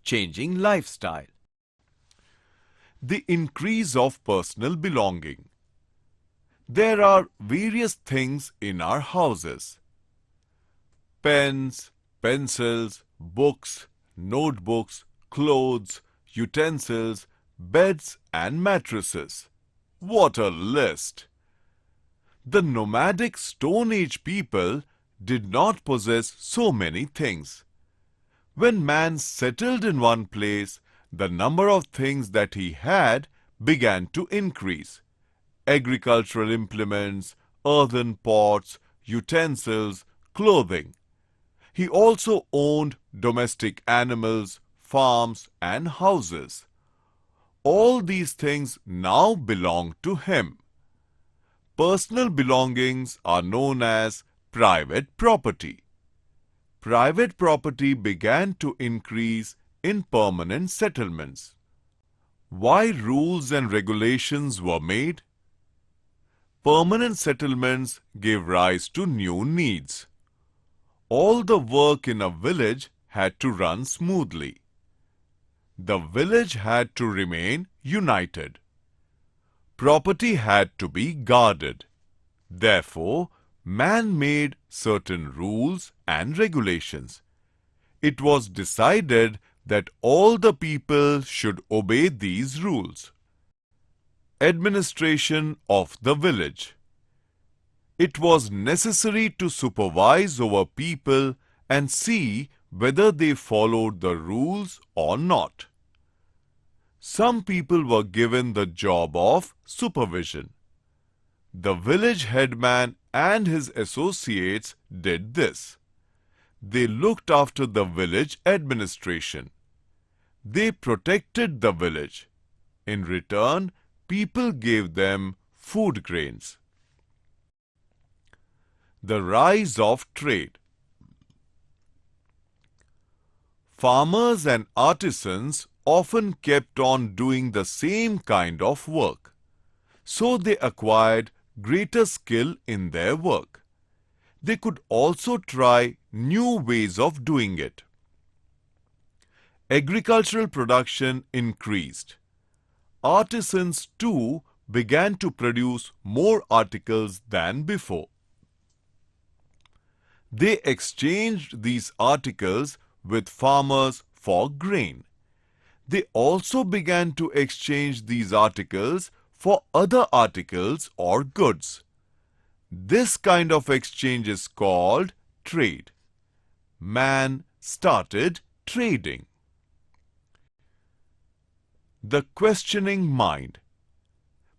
changing lifestyle. The increase of personal belonging. There are various things in our houses. Pens, pencils, books, notebooks, clothes, utensils, beds and mattresses. What a list! The nomadic Stone Age people did not possess so many things. When man settled in one place, the number of things that he had began to increase. Agricultural implements, earthen pots, utensils, clothing. He also owned domestic animals, farms and houses. All these things now belong to him. Personal belongings are known as private property. Private property began to increase in permanent settlements. Why rules and regulations were made? Permanent settlements gave rise to new needs. All the work in a village had to run smoothly. The village had to remain united. Property had to be guarded. Therefore, man made certain rules and regulations. It was decided that all the people should obey these rules. Administration of the village. It was necessary to supervise over people and see whether they followed the rules or not. Some people were given the job of supervision. The village headman and his associates did this. They looked after the village administration. They protected the village. In return, people gave them food grains. The rise of trade. Farmers and artisans often kept on doing the same kind of work, so they acquired greater skill in their work. They could also try new ways of doing it. Agricultural production increased. Artisans too began to produce more articles than before. They exchanged these articles with farmers for grain. They also began to exchange these articles for other articles or goods. This kind of exchange is called trade. Man started trading. The questioning mind.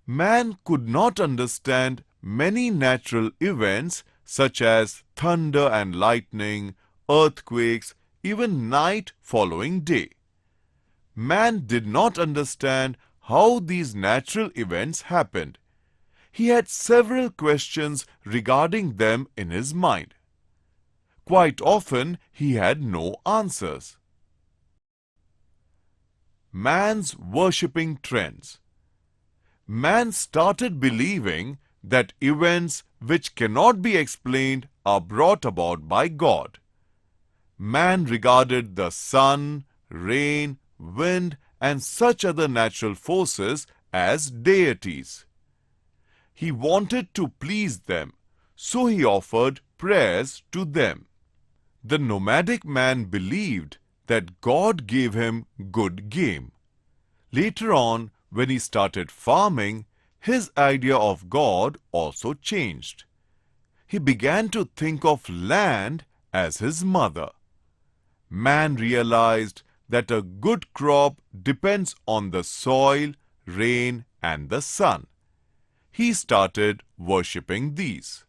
Man could not understand many natural events such as thunder and lightning, earthquakes, even night following day. Man did not understand how these natural events happened. He had several questions regarding them in his mind. Quite often he had no answers. Man's worshipping trends. Man started believing that events which cannot be explained are brought about by God. Man regarded the sun, rain, wind, and such other natural forces as deities. He wanted to please them, so he offered prayers to them. The nomadic man believed that God gave him good game. Later on, when he started farming, his idea of God also changed. He began to think of land as his mother. Man realized that a good crop depends on the soil, rain, and the sun. He started worshipping these.